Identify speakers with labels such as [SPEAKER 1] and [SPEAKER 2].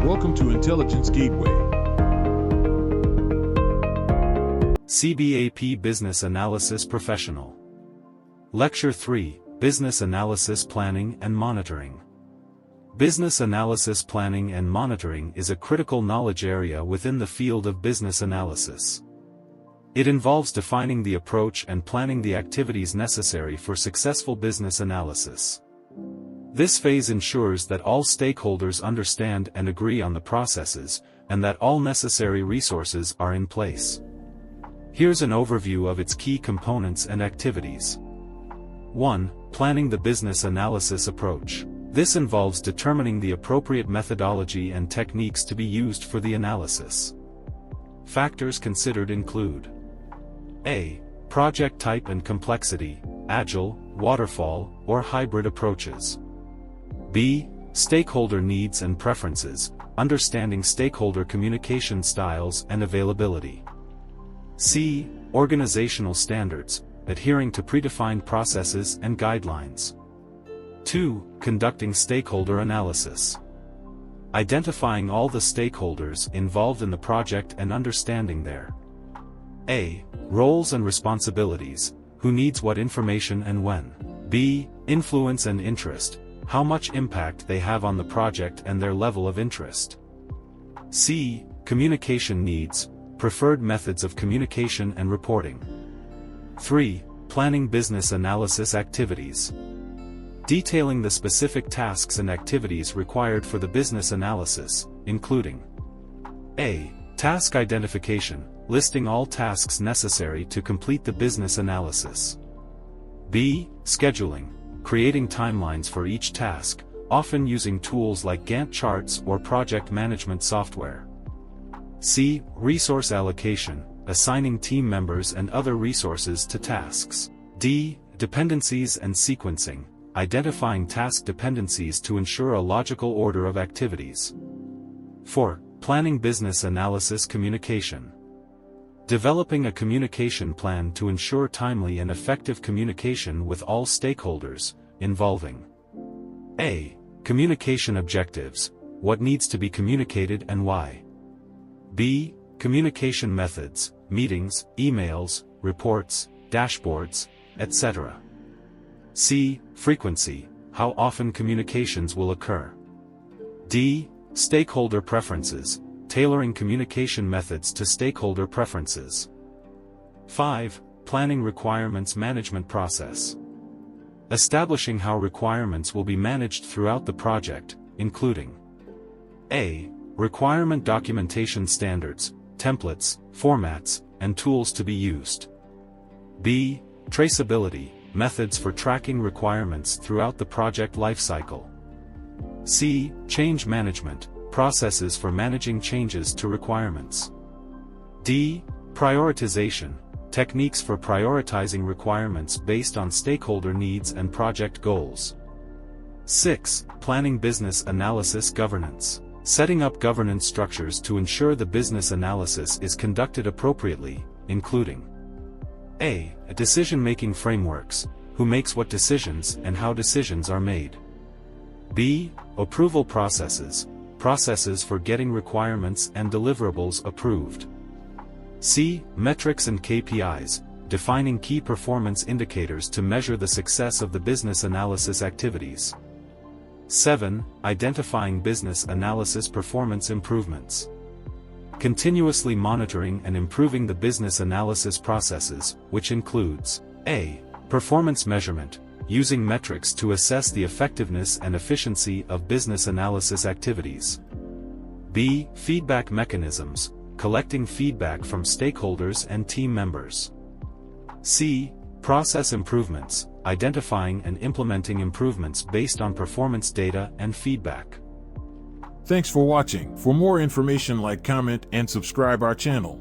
[SPEAKER 1] Welcome to Intelligence Gateway.
[SPEAKER 2] CBAP Business Analysis Professional. Lecture 3, Business Analysis Planning and Monitoring. Business analysis planning and monitoring is a critical knowledge area within the field of business analysis. It involves defining the approach and planning the activities necessary for successful business analysis. This phase ensures that all stakeholders understand and agree on the processes, and that all necessary resources are in place. Here's an overview of its key components and activities. 1. Planning the business analysis approach. This involves determining the appropriate methodology and techniques to be used for the analysis. Factors considered include: A. Project type and complexity, agile, waterfall, or hybrid approaches. B. Stakeholder needs and preferences, understanding stakeholder communication styles and availability. C. Organizational standards, adhering to predefined processes and guidelines. 2. Conducting stakeholder analysis. Identifying all the stakeholders involved in the project and understanding their A. Roles and responsibilities, who needs what information and when. B. Influence and interest, how much impact they have on the project and their level of interest. C. Communication needs, preferred methods of communication and reporting. 3. Planning business analysis activities. Detailing the specific tasks and activities required for the business analysis, including: A. Task identification, listing all tasks necessary to complete the business analysis. B. Scheduling, creating timelines for each task, often using tools like Gantt charts or project management software. C. Resource allocation, assigning team members and other resources to tasks. D. Dependencies and sequencing, identifying task dependencies to ensure a logical order of activities. 4. Planning business analysis communication. Developing a communication plan to ensure timely and effective communication with all stakeholders, involving: A. Communication objectives, what needs to be communicated and why. B. Communication methods, meetings, emails, reports, dashboards, etc. C. Frequency, how often communications will occur. D. Stakeholder preferences, tailoring communication methods to stakeholder preferences. 5. Planning requirements management process. Establishing how requirements will be managed throughout the project, including: A. Requirement documentation standards, templates, formats, and tools to be used. B. Traceability, methods for tracking requirements throughout the project lifecycle. C. Change management, processes for managing changes to requirements. D. Prioritization, techniques for prioritizing requirements based on stakeholder needs and project goals. 6. Planning business analysis governance. Setting up governance structures to ensure the business analysis is conducted appropriately, including: A. Decision-making frameworks, who makes what decisions and how decisions are made. B. Approval processes, processes for getting requirements and deliverables approved. C. Metrics and KPIs, defining key performance indicators to measure the success of the business analysis activities. 7. Identifying business analysis performance improvements. Continuously monitoring and improving the business analysis processes, which includes: A. Performance measurement, using metrics to assess the effectiveness and efficiency of business analysis activities. B. Feedback mechanisms, collecting feedback from stakeholders and team members. C. Process improvements, identifying and implementing improvements based on performance data and feedback.
[SPEAKER 1] Thanks for watching. For more information, like, comment, and subscribe our channel.